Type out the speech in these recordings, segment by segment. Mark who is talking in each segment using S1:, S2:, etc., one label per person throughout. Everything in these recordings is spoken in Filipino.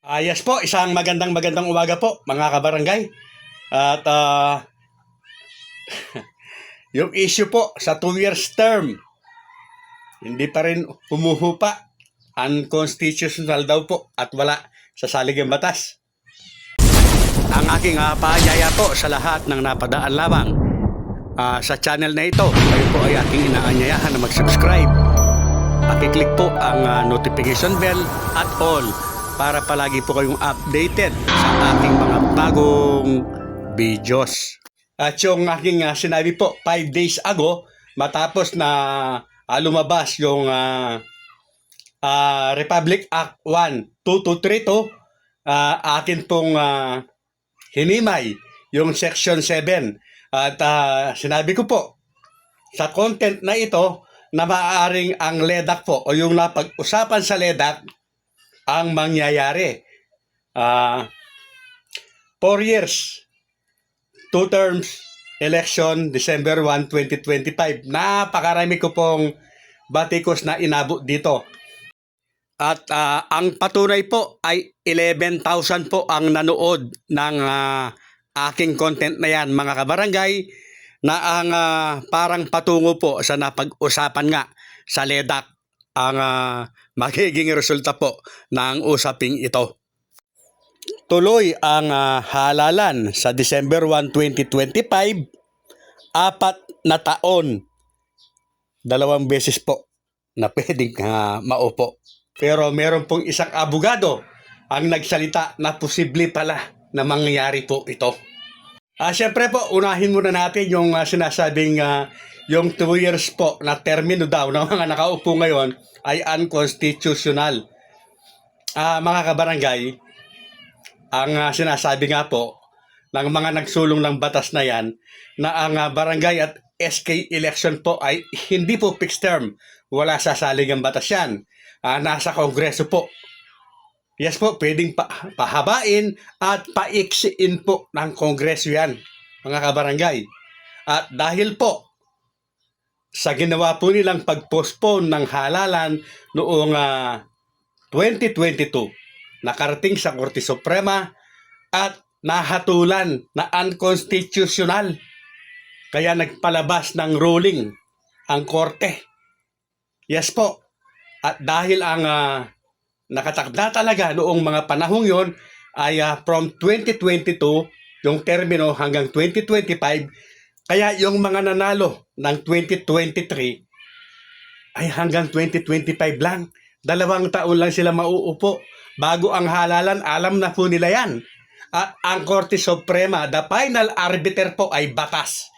S1: Yes po, isang magandang umaga po mga kabarangay. At yung issue po sa 2 years term, hindi pa rin humuhupa. Unconstitutional daw po at wala sa saligang batas. Ang aking paanyaya po sa lahat ng napadaan lamang sa channel na ito, kayo po ay aking inaanyayahan na mag-subscribe. Pakiclick po ang notification bell at all para palagi po kayong updated sa ating mga bagong videos. At yung aking sinabi po 5 days ago, matapos na lumabas yung Republic Act 12232, akin pong hinimay yung Section 7. At sinabi ko po sa content na ito na maaaring ang LEDAC po o yung napag-usapan sa LEDAC ang mangyayari. 4 years, 2 terms, election, December 1, 2025. Napakarami ko pong batikos na inabot dito. At ang patunay po ay 11,000 po ang nanood ng aking content na yan, mga kabarangay, na ang parang patungo po sa napag-usapan nga sa LEDAC ang magiging resulta po ng usaping ito. Tuloy ang halalan sa December 1, 2025, 4 na taon, 2 beses po na pwedeng maupo. Pero meron pong isang abogado ang nagsalita na posible pala na mangyayari po ito. Siyempre po, unahin muna natin yung sinasabing yung 2 years po na termino daw ng mga nakaupo ngayon ay unconstitutional. Mga kabarangay, ang sinasabi nga po ng mga nagsulong ng batas na yan na ang barangay at SK election po ay hindi po fixed term. Wala sasaling ang batas yan. Nasa Kongreso po. Yes po, pwedeng pahabain at paiksiin po ng Kongreso yan, mga kabarangay. At dahil po sa ginawa po nilang pag-postpone ng halalan noong 2022, nakarating sa Korte Suprema at nahatulan na unconstitutional. Kaya nagpalabas ng ruling ang Korte. Yes po. At dahil ang nakatakda talaga noong mga panahong yon ay from 2022, yung termino hanggang 2025, kaya yung mga nanalo ng 2023 ay hanggang 2025 lang. 2 taon lang sila mauupo. Bago ang halalan, alam na po nila yan. At ang Korte Suprema, the final arbiter po ay batas.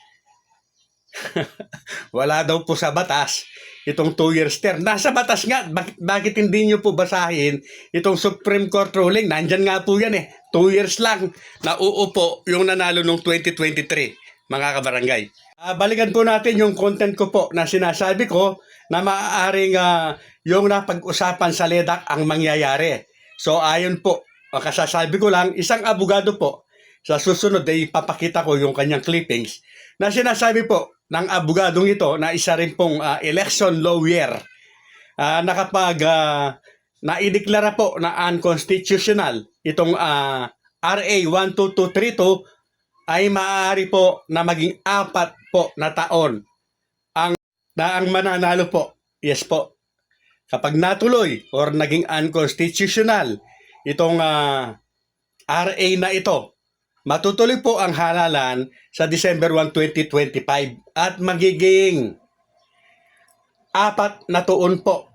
S1: Wala daw po sa batas itong 2 years term. Nasa batas nga, bakit hindi nyo po basahin itong Supreme Court ruling? Nandyan nga po yan 2 years lang na uupo yung nanalo nung 2023, mga kabarangay. Balikan po natin yung content ko po na sinasabi ko na maaaring yung napag-usapan sa LEDAC ang mangyayari. So ayon po, kasasabi ko lang, isang abogado po, sa susunod ay papakita ko yung kanyang clippings na sinasabi po ng abogadong ito na isa rin pong election lawyer na kapag naideklara po na unconstitutional itong RA 12232 ay maaari po na maging 4 po na taon ang mananalo po. Yes po. Kapag natuloy or naging unconstitutional itong RA na ito, matutuloy po ang halalan sa December 1, 2025 at magiging 4 na taon po.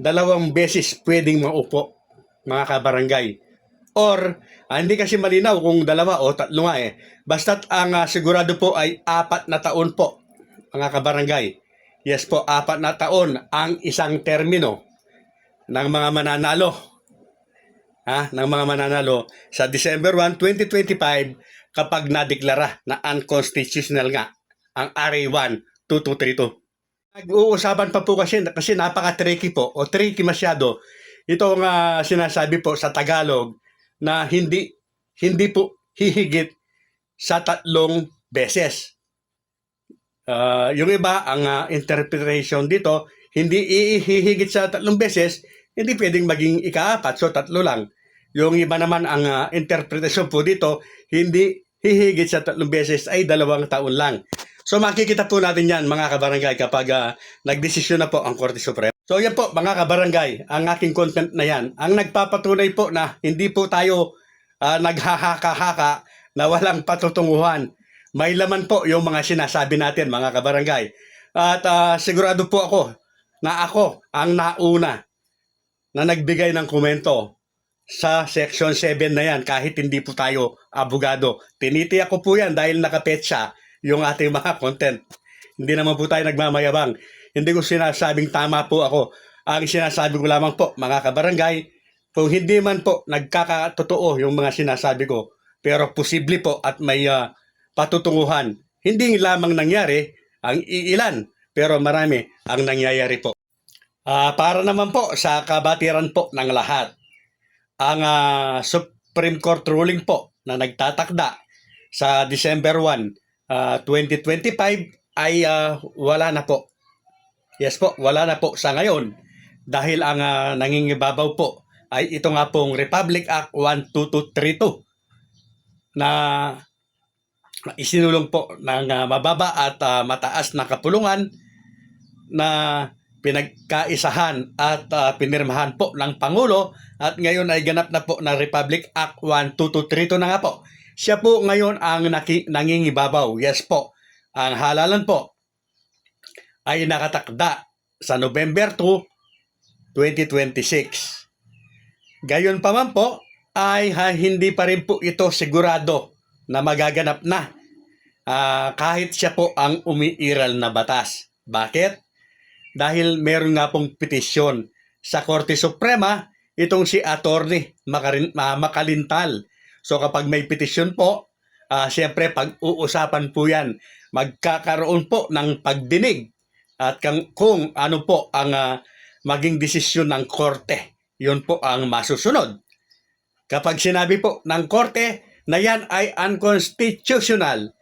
S1: 2 beses pwedeng maupo, mga kabarangay. Or, hindi kasi malinaw kung 2 o 3 nga Basta't ang sigurado po ay 4 na taon po, mga kabarangay. Yes po, 4 na taon ang isang termino ng mga mananalo. Ng mga mananalo sa December 1, 2025 kapag nadeklara na unconstitutional nga ang RA 12232. Nag-uusapan pa po kasi napaka-tricky po o tricky masyado itong sinasabi po sa Tagalog na hindi po hihigit sa 3 beses. Yung iba, ang interpretation dito, hindi hihigit sa 3 beses, hindi pwedeng maging ika-4, so 3 lang. Yung iba naman ang interpretasyon po dito, hindi hihigit sa 3 beses ay 2 taon lang. So makikita po natin yan mga kabarangay kapag nagdesisyon na po ang Korte Suprema. So yan po mga kabarangay, ang aking content na yan. Ang nagpapatunay po na hindi po tayo naghahaka-haka na walang patutunguhan. May laman po yung mga sinasabi natin mga kabarangay. At sigurado po ako na ako ang nauna na nagbigay ng komento sa Section 7 na yan kahit hindi po tayo abogado. Tinitiyak ko po yan dahil nakapetsa yung ating mga content. Hindi naman po tayo nagmamayabang. Hindi ko sinasabing tama po ako. Ang sinasabi ko lamang po mga kabarangay, kung hindi man po nagkakatotoo yung mga sinasabi ko, pero posible po at may patutunguhan. Hindi lamang nangyari ang iilan, pero marami ang nangyayari po. Para naman po sa kabatiran po ng lahat, ang Supreme Court ruling po na nagtatakda sa December 1, 2025 ay wala na po. Yes po, wala na po sa ngayon dahil ang nangingibabaw po ay ito nga pong Republic Act 12232 na isinulong po ng mababa at mataas na kapulungan na pinagkaisahan at pinirmahan po ng Pangulo at ngayon ay ganap na po na Republic Act 12232 na nga po. Siya po ngayon ang nangingibabaw. Yes po, ang halalan po ay nakatakda sa November 2, 2026. Gayon pa man po ay hindi pa rin po ito sigurado na magaganap na kahit siya po ang umiiral na batas. Bakit? Dahil meron nga pong petisyon sa Korte Suprema itong si Attorney Makalintal. So kapag may petisyon po, siyempre pag-uusapan po yan, magkakaroon po ng pagdinig at kung ano po ang maging desisyon ng Korte, yun po ang masusunod. Kapag sinabi po ng Korte na yan ay unconstitutional,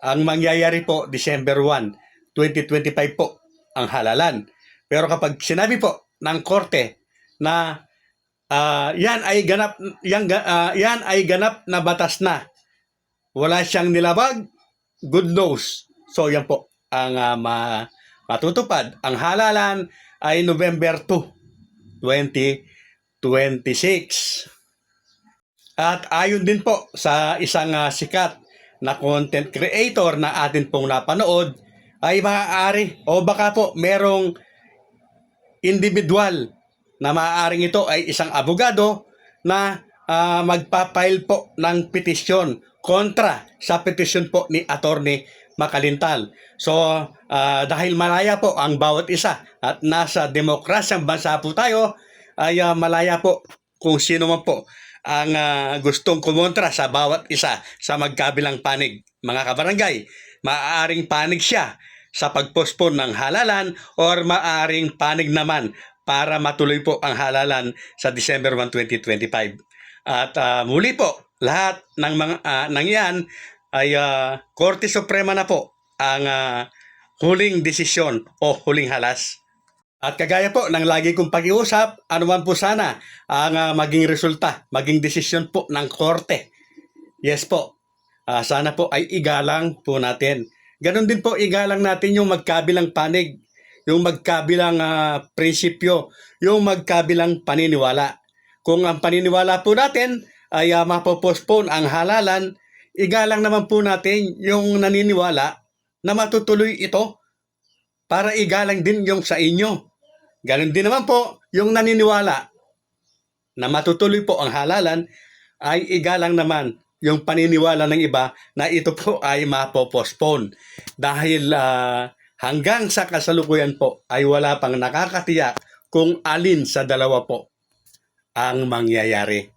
S1: ang mangyayari po December 1, 2025 po ang halalan. Pero kapag sinabi po ng Korte na yan ay ganap na batas na, wala siyang nilabag, good news. So yan po ang matutupad. Ang halalan ay November 2, 2026. At ayon din po sa isang sikat na content creator na atin pong napanood, ay maaari o baka po merong individual na maaaring ito ay isang abogado na magpapile po ng petisyon kontra sa petisyon po ni Attorney Makalintal. So dahil malaya po ang bawat isa at nasa demokrasyang bansa po tayo, ay malaya po kung sino man po ang gustong kumontra sa bawat isa sa magkabilang panig. Mga kabarangay, maaaring panig siya sa pagpospon ng halalan or maaaring panig naman para matuloy po ang halalan sa December 1, 2025. At muli po, lahat ng mga nangyan ay Korte Suprema na po ang huling desisyon o huling halas. At kagaya po ng lagi kong pag-iusap, anuman po sana ang maging resulta, maging desisyon po ng Korte. Yes po, sana po ay igalang po natin. Ganon din po igalang natin yung magkabilang panig, yung magkabilang prinsipyo, yung magkabilang paniniwala. Kung ang paniniwala po natin ay mapopostpone ang halalan, igalang naman po natin yung naniniwala na matutuloy ito para igalang din yung sa inyo. Ganon din naman po yung naniniwala na matutuloy po ang halalan ay igalang naman yung paniniwala ng iba na ito po ay mapopostpone. Dahil hanggang sa kasalukuyan po ay wala pang nakakatiyak kung alin sa dalawa po ang mangyayari.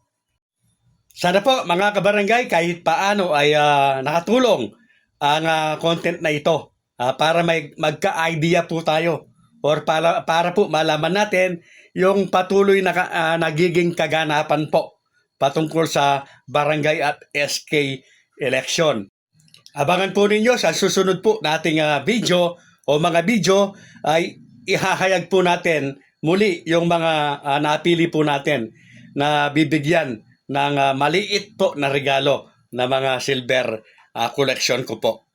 S1: Sana po mga kabarangay kahit paano ay nakatulong ang content na ito para magka-idea po tayo or para po malaman natin yung patuloy na nagiging kaganapan po patungkol sa barangay at SK election. Abangan po ninyo sa susunod po nating video o mga video ay ihahayag po natin muli yung mga napili po natin na bibigyan ng maliit po na regalo na mga silver collection ko po.